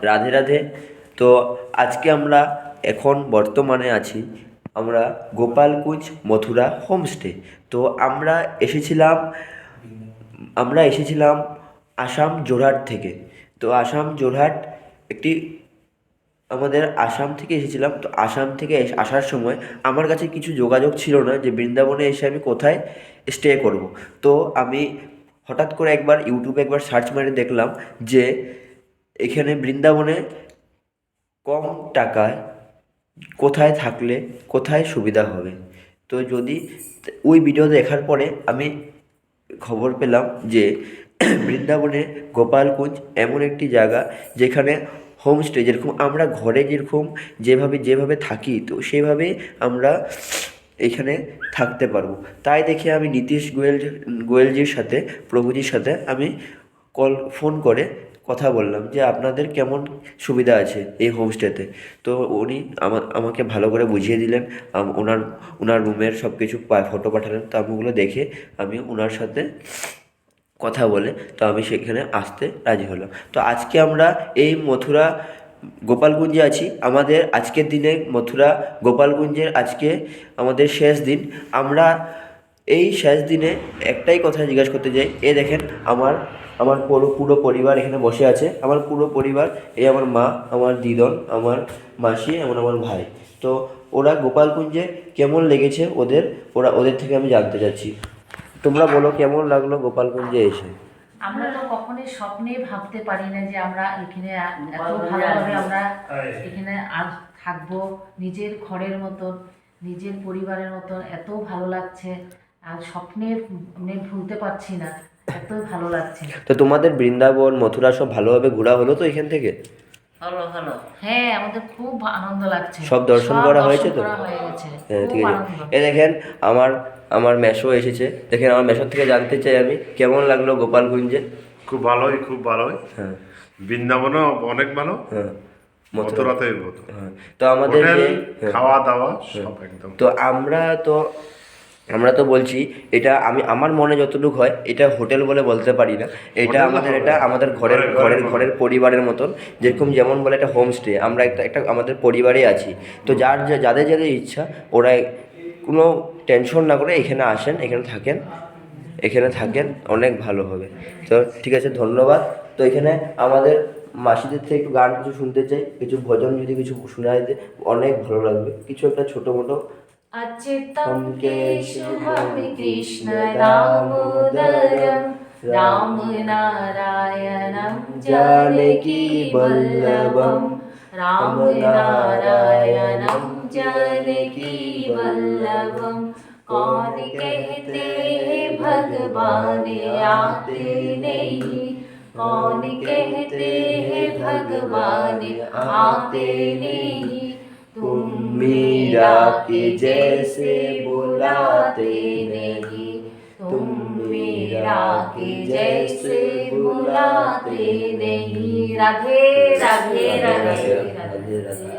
রাধে রাধে। তো আজকে আমরা এখন বর্তমানে আছি আমরা গোপালকুঞ্জ মথুরা হোমস্টে। তো আমরা এসেছিলাম আসাম যোরহাট থেকে। তো আসাম যোরহাট একটি আমাদের আসাম থেকে এসেছিলাম। তো আসাম থেকে আসার সময় আমার কাছে কিছু যোগাযোগ ছিল না যে বৃন্দাবনে এসে আমি কোথায় স্টে করব। তো আমি হঠাৎ করে একবার ইউটিউবে একবার সার্চ মারে দেখলাম যে এখানে বৃন্দাবনে কম টাকায় কোথায় থাকলে কোথায় সুবিধা হবে। তো যদি ওই ভিডিও দেখার পরে আমি খবর পেলাম যে বৃন্দাবনে গোপালকুঞ্জ এমন একটি জায়গা যেখানে হোমস্টে, যেরকম আমরা ঘরে যেরকম যেভাবে যেভাবে থাকি তো সেভাবেই আমরা এখানে থাকতে পারবো। তাই দেখে আমি নীতিশ গোয়েলজির সাথে, প্রভুজির সাথে আমি ফোন করে কথা বললাম যে আপনাদের কেমন সুবিধা আছে এই হোমস্টেতে। তো উনি আমাকে ভালো করে বুঝিয়ে দিলেন। ওনার রুমের সব কিছু ফটো পাঠালেন। তো আমি ওগুলো দেখে আমি ওনার সাথে কথা বলে তো আমি সেখানে আসতে রাজি হলাম। তো আজকে আমরা এই মথুরা গোপালকুঞ্জে আছি। আমাদের আজকের দিনে মথুরা গোপালকুঞ্জের আজকে আমাদের শেষ দিন। আমরা এই শেষ দিনে একটাই কথা জিজ্ঞাসা করতে চাই। দেখেন আমার আমার পুরো পরিবার এখানে বসে আছে। আমার পুরো পরিবার, এই আমার মা, আমার দিদন, আমার মাসি এবং আমার ভাই। তো ওরা গোপালকুঞ্জে কেমন লেগেছে ওদের থেকে আমি জানতে চাচ্ছি। তোমরা বলো কেমন লাগলো গোপালগঞ্জে এসে? আমরা তো কখনোই স্বপ্নে ভাবতে পারি না যে আমরা এখানে এত ভালোভাবে আমরা এখানে আজ থাকবো, নিজের ঘরের মতন, নিজের পরিবারের মতন। এত ভালো লাগছে, আর স্বপ্নে মানে ভুলতে পারছি না, এতই ভালো লাগছে। তো তোমাদের বৃন্দাবন মথুরা সব ভালোভাবে ঘোরা হলো তো এখান থেকে? হলো হলো, হ্যাঁ, আমাদের খুব আনন্দ লাগছে। সব দর্শন করা হয়েছে তো? হয়ে গেছে, হ্যাঁ, ঠিক খুব আছে। আনন্দ। দেখেন আমার আমার মেসো এসেছে। দেখেন আমার মেসোর থেকে জানতে চাই আমি কেমন লাগলো গোপালগঞ্জে। খুব ভালোই, খুব ভালোই। হ্যাঁ বৃন্দাবনও অনেক ভালো, হ্যাঁ, মথুরাতেই মতো। হ্যাঁ। তো আমাদের হোটেল, হ্যাঁ, খাওয়া দাওয়া সব একদম। তো আমরা তো বলছি এটা আমার মনে যতটুকু হয় এটা হোটেল বলে বলতে পারি না। এটা আমাদের ঘরের পরিবারের মতন। যেমন বলে এটা হোমস্টে, আমরা একটা আমাদের পরিবারে আছি। তো যাদের যাদের ইচ্ছা ওরা কোনো টেনশন না করে এখানে আসেন, এখানে থাকেন, অনেক ভালো হবে। তো ঠিক আছে, ধন্যবাদ। তো এখানে আমাদের মাসিদের থেকে একটু গান কিছু শুনতে চাই, কিছু ভজন যদি কিছু শোনায় দে অনেক ভালো লাগবে। কিছু একটা ছোটো মোটো। अच्युतं केशवं कृष्ण दामोदरं रामनारायणं जानकी वल्लभं रामनारायणं जानकी वल्लभं। कौन कहते हैं भगवान आते नहीं, कौन कहते हैं भगवान आते नहीं। तुम मीरा के जैसे बुलाते नहीं, तुम मीरा के जैसे बुलाते नहीं। राधे राधे राधे राधे।